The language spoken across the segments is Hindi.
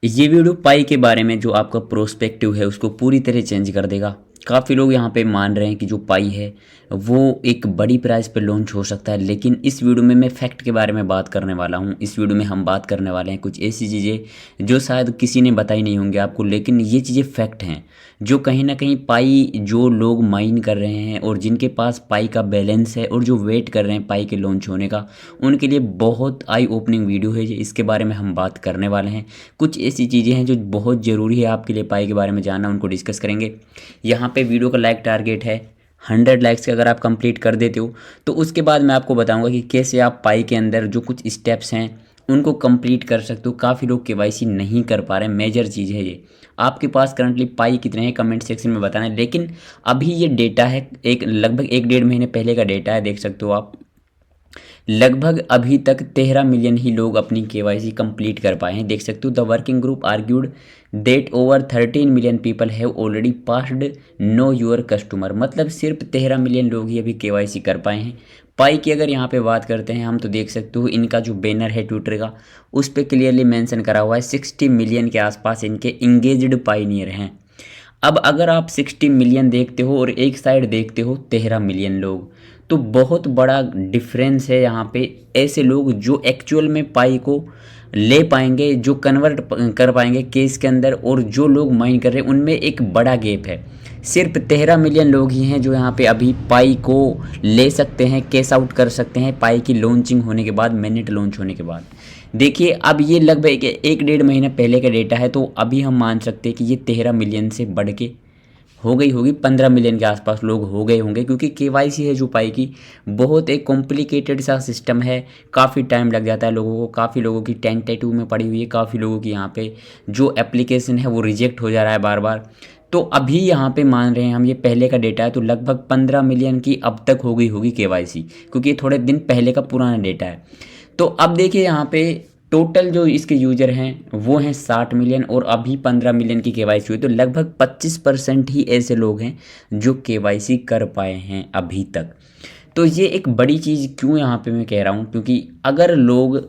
ये वीडियो पाई के बारे में जो आपका प्रोस्पेक्टिव है उसको पूरी तरह चेंज कर देगा। काफ़ी लोग यहाँ पे मान रहे हैं कि जो पाई है वो एक बड़ी प्राइस पे लॉन्च हो सकता है, लेकिन इस वीडियो में मैं फैक्ट के बारे में बात करने वाला हूँ। इस वीडियो में हम बात करने वाले हैं कुछ ऐसी चीज़ें जो शायद किसी ने बताई नहीं होंगी आपको, लेकिन ये चीज़ें फैक्ट हैं जो कहीं ना कहीं पाई जो लोग माइन कर रहे हैं और जिनके पास पाई का बैलेंस है और जो वेट कर रहे हैं पाई के लॉन्च होने का, उनके लिए बहुत आई ओपनिंग वीडियो है। ये इसके बारे में हम बात करने वाले हैं। कुछ ऐसी चीज़ें हैं जो बहुत ज़रूरी है आपके लिए पाई के बारे में जानना, उनको डिस्कस करेंगे। यहाँ पे वीडियो का लाइक टारगेट है 100 लाइक्स के, अगर आप कंप्लीट कर देते हो तो उसके बाद मैं आपको बताऊंगा कि कैसे आप पाई के अंदर जो कुछ स्टेप्स हैं उनको कंप्लीट कर सकते हो। काफ़ी लोग केवाईसी नहीं कर पा रहे हैं, मेजर चीज़ है ये। आपके पास करंटली पाई कितने हैं कमेंट सेक्शन में बताना है, लेकिन अभी ये डेटा है एक लगभग 1 डेढ़ महीने पहले का डेटा है, देख सकते हो आप। लगभग अभी तक 13 मिलियन ही लोग अपनी केवाईसी कंप्लीट कर पाए हैं, देख सकते हो। The working group argued that over 13 million people have already passed know your customer, मतलब सिर्फ 13 मिलियन लोग ही अभी केवाईसी कर पाए हैं। पाई की अगर यहाँ पे बात करते हैं हम तो देख सकते हो इनका जो बैनर है ट्विटर का उस पर क्लियरली मेंशन करा हुआ है 60 मिलियन के आसपास इनके इंगेज्ड पाइनियर हैं। अब अगर आप 60 मिलियन देखते हो और एक साइड देखते हो 13 मिलियन लोग, तो बहुत बड़ा डिफरेंस है यहाँ पे। ऐसे लोग जो एक्चुअल में पाई को ले पाएंगे, जो कन्वर्ट कर पाएंगे केस के अंदर, और जो लोग माइन कर रहे हैं उनमें एक बड़ा गैप है। सिर्फ 13 मिलियन लोग ही हैं जो यहाँ पे अभी पाई को ले सकते हैं, कैश आउट कर सकते हैं पाई की लॉन्चिंग होने के बाद, मिनट लॉन्च होने के बाद। देखिए अब ये लगभग 1 डेढ़ महीना पहले का डेटा है, तो अभी हम मान सकते हैं कि ये 13 मिलियन से बढ़ के हो गई होगी 15 मिलियन के आसपास लोग हो गए होंगे, क्योंकि केवाईसी है जो पाई की बहुत एक कॉम्प्लिकेटेड सा सिस्टम है। काफ़ी टाइम लग जाता है लोगों को, काफ़ी लोगों की टेंटेटिव में पड़ी हुई है, काफ़ी लोगों की यहाँ पे जो एप्लीकेशन है वो रिजेक्ट हो जा रहा है बार बार। तो अभी यहाँ पे मान रहे हैं हम, ये पहले का डेटा है, तो लगभग 15 मिलियन की अब तक हो गई होगी केवाईसी, क्योंकि ये थोड़े दिन पहले का पुराना डेटा है। तो अब देखिए यहाँ पे टोटल जो इसके यूजर हैं वो हैं 60 मिलियन, और अभी 15 मिलियन की केवाईसी हुई, तो लगभग 25% ही ऐसे लोग हैं जो केवाईसी कर पाए हैं अभी तक। तो ये एक बड़ी चीज़ क्यों यहाँ पे मैं कह रहा हूँ, क्योंकि अगर लोग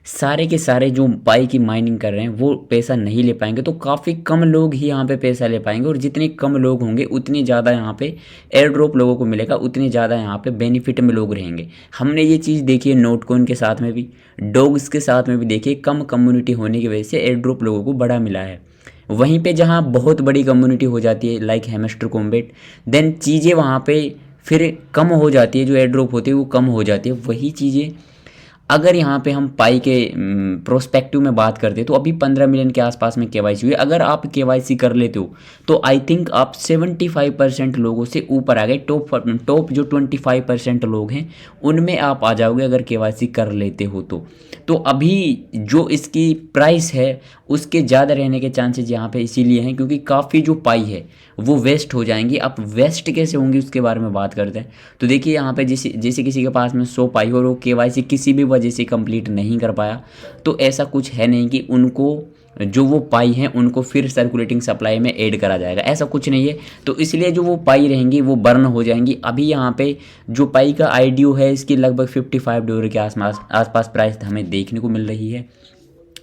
सारे के सारे जो पाई की माइनिंग कर रहे हैं वो पैसा नहीं ले पाएंगे तो काफ़ी कम लोग ही यहाँ पे पैसा ले पाएंगे, और जितने कम लोग होंगे उतनी ज़्यादा यहाँ पे एयर ड्रॉप लोगों को मिलेगा, उतनी ज़्यादा यहाँ पे बेनिफिट में लोग रहेंगे। हमने ये चीज़ देखी है नोटकॉइन के साथ में भी, डॉग्स के साथ में भी देखिए, कम कम्युनिटी होने की वजह से एयर ड्रॉप लोगों को बड़ा मिला है। वहीं पे जहाँ बहुत बड़ी कम्युनिटी हो जाती है लाइक हैमस्टर कॉम्बैट, देन चीज़ें वहाँ पे फिर कम हो जाती है, जो एयर ड्रॉप होती है वो कम हो जाती है। वही चीज़ें अगर यहाँ पे हम पाई के प्रोस्पेक्टिव में बात करते हैं तो अभी 15 मिलियन के आसपास में केवाईसी हुई। अगर आप केवाईसी कर लेते हो तो आई थिंक आप 75% लोगों से ऊपर आ गए। टॉप जो 25% लोग हैं उनमें आप आ जाओगे अगर केवाईसी कर लेते हो तो अभी जो इसकी प्राइस है उसके ज़्यादा रहने के चांसेस यहाँ पे इसीलिए हैं क्योंकि काफ़ी जो पाई है वो वेस्ट हो जाएंगी। अब वेस्ट कैसे होंगी उसके बारे में बात करते हैं। तो देखिए यहाँ पे जैसे जैसे किसी के पास में 100 पाई हो और वो केवाईसी किसी भी वजह से कंप्लीट नहीं कर पाया, तो ऐसा कुछ है नहीं कि उनको जो वो पाई हैं उनको फिर सर्कुलेटिंग सप्लाई में ऐड करा जाएगा, ऐसा कुछ नहीं है। तो इसलिए जो वो पाई रहेंगी वो बर्न हो जाएंगी। अभी यहाँ पे जो पाई का आईडीओ है इसकी लगभग $55 के आसपास प्राइस हमें देखने को मिल रही है।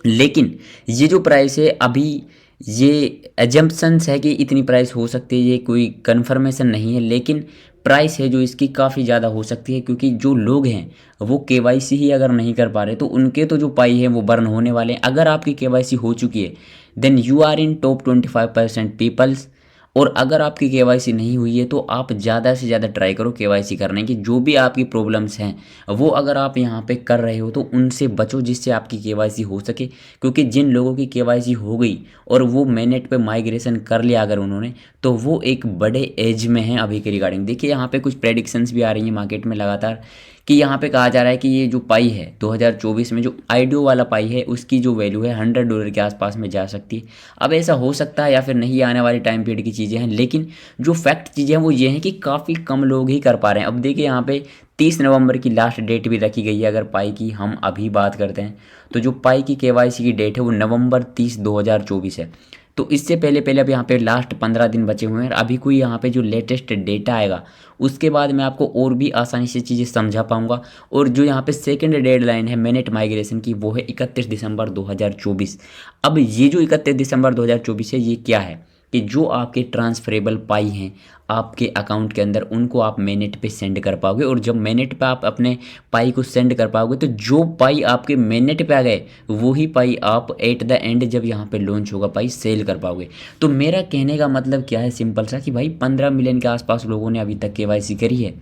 लेकिन ये जो प्राइस है अभी ये एजम्पशंस है कि इतनी प्राइस हो सकती है, ये कोई कंफर्मेशन नहीं है, लेकिन प्राइस है जो इसकी काफ़ी ज़्यादा हो सकती है क्योंकि जो लोग हैं वो केवाईसी ही अगर नहीं कर पा रहे तो उनके तो जो पाई है वो बर्न होने वाले हैं। अगर आपकी केवाईसी हो चुकी है then you are in top 25% peoples, और अगर आपकी केवाईसी नहीं हुई है तो आप ज़्यादा से ज़्यादा ट्राई करो केवाईसी करने की। जो भी आपकी प्रॉब्लम्स हैं वो अगर आप यहाँ पे कर रहे हो तो उनसे बचो जिससे आपकी केवाईसी हो सके, क्योंकि जिन लोगों की केवाईसी हो गई और वो मैनेट पे माइग्रेशन कर लिया अगर उन्होंने, तो वो एक बड़े एज में हैं अभी के रिगार्डिंग। देखिए यहाँ पे कुछ प्रेडिक्शंस भी आ रही हैं मार्केट में लगातार कि यहाँ पे कहा जा रहा है कि ये जो पाई है 2024 में जो आईडीओ वाला पाई है उसकी जो वैल्यू है $100 के आसपास में जा सकती है। अब ऐसा हो सकता है या फिर नहीं, आने वाले टाइम पीरियड की चीज़ें हैं, लेकिन जो फैक्ट चीज़ें हैं वो ये हैं कि काफ़ी कम लोग ही कर पा रहे हैं। अब देखिए यहाँ पे 30 नवंबर की लास्ट डेट भी रखी गई है। अगर पाई की हम अभी बात करते हैं तो जो पाई की केवाईसी की डेट है वो नवंबर 30 2024 है। तो इससे पहले पहले अब यहाँ पे लास्ट 15 दिन बचे हुए हैं। अभी कोई यहाँ पे जो लेटेस्ट डेटा आएगा उसके बाद मैं आपको और भी आसानी से चीज़ें समझा पाऊँगा। और जो यहाँ पे सेकंड डेडलाइन है मिनट माइग्रेशन की वो है 31 दिसंबर 2024। अब ये जो 31 दिसंबर 2024 है ये क्या है कि जो आपके ट्रांसफरेबल पाई हैं आपके अकाउंट के अंदर उनको आप मिनट पे सेंड कर पाओगे। और जब मिनट पे आप अपने पाई को सेंड कर पाओगे तो जो पाई आपके मिनट पे आ गए वही पाई आप एट द एंड जब यहाँ पे लॉन्च होगा पाई सेल कर पाओगे। तो मेरा कहने का मतलब क्या है सिंपल सा कि भाई 15 मिलियन के आसपास लोगों ने अभी तक केवाईसी करी है।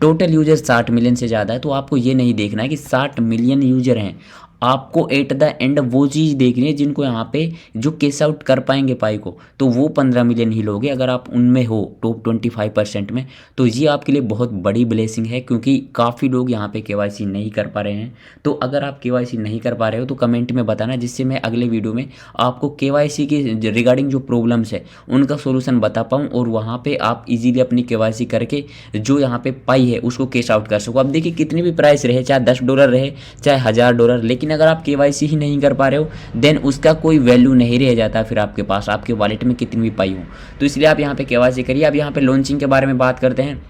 टोटल यूजर 60 मिलियन से ज़्यादा है। तो आपको ये नहीं देखना है कि 60 मिलियन यूजर हैं, आपको एट द एंड वो चीज़ देखनी है जिनको यहाँ पे जो केस आउट कर पाएंगे पाई को, तो वो 15 मिलियन ही लोगे। अगर आप उनमें हो टॉप 25% में तो ये आपके लिए बहुत बड़ी ब्लेसिंग है, क्योंकि काफ़ी लोग यहाँ पे केवाईसी नहीं कर पा रहे हैं। तो अगर आप केवाईसी नहीं कर पा रहे हो तो कमेंट में बताना, जिससे मैं अगले वीडियो में आपको केवाईसी के रिगार्डिंग जो प्रॉब्लम्स है उनका सोल्यूशन बता पाऊँ और वहाँ पे आप इजीली अपनी केवाईसी करके जो यहाँ पे पाई है उसको कैश आउट कर सको। अब देखिए कितनी भी प्राइस रहे, चाहे $10 रहे चाहे $1000, लेकिन अगर आप केवाईसी ही नहीं कर पा रहे हो देन उसका कोई वैल्यू नहीं रह जाता फिर आपके पास, आपके वॉलेट में कितनी भी पाई हो। तो इसलिए आप यहाँ पे केवाईसी करिए। अब यहाँ पे लॉन्चिंग के बारे में बात करते हैं।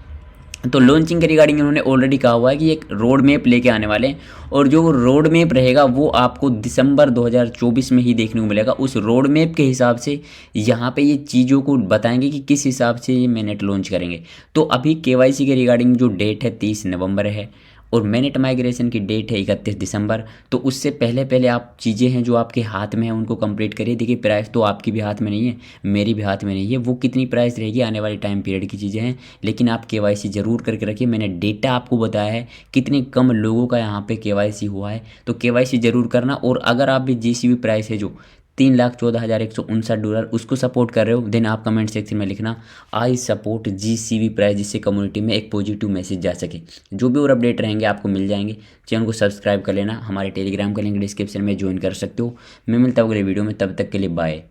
तो लॉन्चिंग के रिगार्डिंग उन्होंने ऑलरेडी कहा हुआ है कि एक रोड मैप लेके आने वाले हैं और जो रोड मैप रहेगा वो आपको दिसंबर 2024 में ही देखने को मिलेगा। उस रोड मैप के हिसाब से यहाँ पे ये चीज़ों को बताएंगे कि किस हिसाब से ये मिनट लॉन्च करेंगे। तो अभी केवाईसी के रिगार्डिंग जो डेट है 30 नवंबर है और मिनट माइग्रेशन की डेट है 31 दिसंबर। तो उससे पहले पहले आप चीज़ें हैं जो आपके हाथ में हैं उनको कंप्लीट करिए। देखिए प्राइस तो आपकी भी हाथ में नहीं है, मेरी भी हाथ में नहीं है, वो कितनी प्राइस रहेगी आने वाले टाइम पीरियड की चीज़ें हैं, लेकिन आप केवाईसी ज़रूर करके रखिए। मैंने डेटा आपको बताया है कितने कम लोगों का यहाँ पे केवाईसी हुआ है, तो केवाईसी ज़रूर करना। और अगर आप भी जीसीबी प्राइस है जो $3,14,159 उसको सपोर्ट कर रहे हो देन आप कमेंट सेक्शन में लिखना आई सपोर्ट जीसीबी प्राइस, जिससे कम्युनिटी में एक पॉजिटिव मैसेज जा सके। जो भी और अपडेट रहेंगे आपको मिल जाएंगे। चैनल को सब्सक्राइब कर लेना, हमारे टेलीग्राम का लिंक डिस्क्रिप्शन में ज्वाइन कर सकते हो। मैं मिलता हूँ अगले वीडियो में, तब तक के लिए बाय।